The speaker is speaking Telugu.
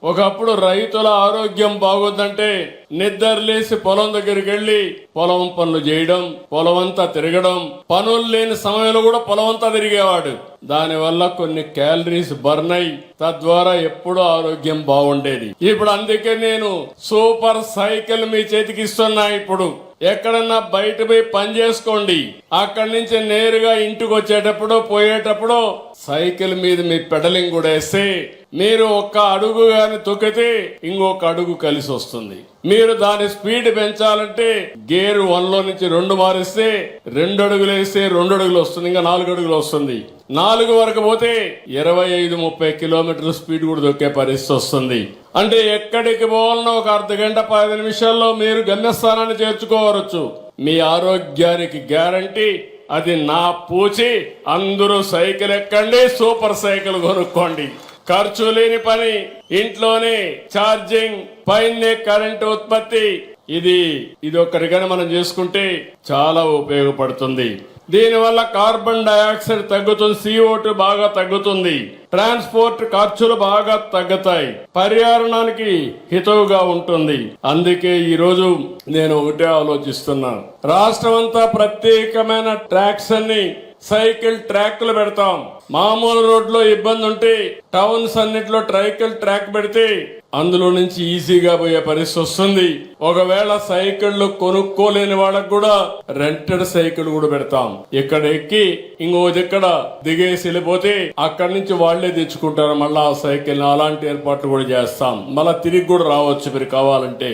ఒకప్పుడు రైతుల ఆరోగ్యం బాగోద్దంటే నిద్రలేసి పొలం దగ్గరికి వెళ్లి పొలం పనులు చేయడం, పొలం అంతా తిరగడం, పనులు లేని సమయంలో కూడా పొలం అంతా తిరిగేవాడు. దానివల్ల కొన్ని క్యాలరీస్ బర్న్ అయి తద్వారా ఎప్పుడూ ఆరోగ్యం బాగుండేది. ఇప్పుడు అందుకే నేను సూపర్ సైకిల్ మీ చేతికి ఇస్తున్నా. ఇప్పుడు ఎక్కడన్నా బయట పోయి పని చేసుకోండి, అక్కడి నుంచి నేరుగా ఇంటికి వచ్చేటప్పుడు పోయేటప్పుడు సైకిల్ మీద మీ పెడలింగ్ కూడా వేస్తే మీరు ఒక్క అడుగు గాని తొక్కితే ఇంకొక అడుగు కలిసి వస్తుంది. మీరు దాని స్పీడ్ పెంచాలంటే గేర్ 1 లో నుంచి 2 మారిస్తే 2 అడుగులు వేస్తే 2 అడుగులు వస్తుంది, ఇంకా 4 అడుగులు వస్తుంది. 4 వరకు పోతే 25-30 కిలోమీటర్ల స్పీడ్ కూడా దొక్కే పరిస్థితి వస్తుంది. అంటే ఎక్కడికి పోవాలన్నా ఒక అర్ధ గంట 10 నిమిషాల్లో మీరు గమ్యస్థానాన్ని చేర్చుకోవచ్చు. మీ ఆరోగ్యానికి గ్యారంటీ. అది నా పూచి. అందరూ సైకిల్ ఎక్కండి, సూపర్ సైకిల్ కొనుక్కోండి. ఖర్చు లేని పని, ఇంట్లోనే ఛార్జింగ్, పైనే కరెంటు ఉత్పత్తి. ఇది ఒక్కరిగానే మనం చేసుకుంటే చాలా ఉపయోగపడుతుంది. దీనివల్ల కార్బన్ డైఆక్సైడ్ తగ్గుతుంది, CO2 బాగా తగ్గుతుంది, ట్రాన్స్పోర్ట్ ఖర్చులు బాగా తగ్గుతాయి, పర్యావరణానికి హితవుగా ఉంటుంది. అందుకే ఈ రోజు నేను ఒకటే ఆలోచిస్తున్నాను, రాష్ట్రం అంతా ప్రత్యేకమైన ట్రాక్స్ అన్ని సైకిల్ ట్రాక్లు పెడతాం. మామూలు రోడ్లో ఇబ్బంది ఉంటే టౌన్స్ అన్నిట్లో ట్రైకిల్ ట్రాక్ పెడితే అందులో నుంచి ఈజీగా పోయే పరిస్థితి వస్తుంది. ఒకవేళ సైకిళ్లు కొనుక్కోలేని వాళ్ళకు కూడా రెంటెడ్ సైకిల్ కూడా పెడతాం. ఇక్కడ ఎక్కి ఇంకో దగ్గర దిగేసి వెళ్ళిపోతే అక్కడి నుంచి వాళ్లే తెచ్చుకుంటారు మళ్ళా ఆ సైకిల్. అలాంటి ఏర్పాట్లు కూడా చేస్తాం. మళ్ళా తిరిగి కూడా రావచ్చు మీరు కావాలంటే.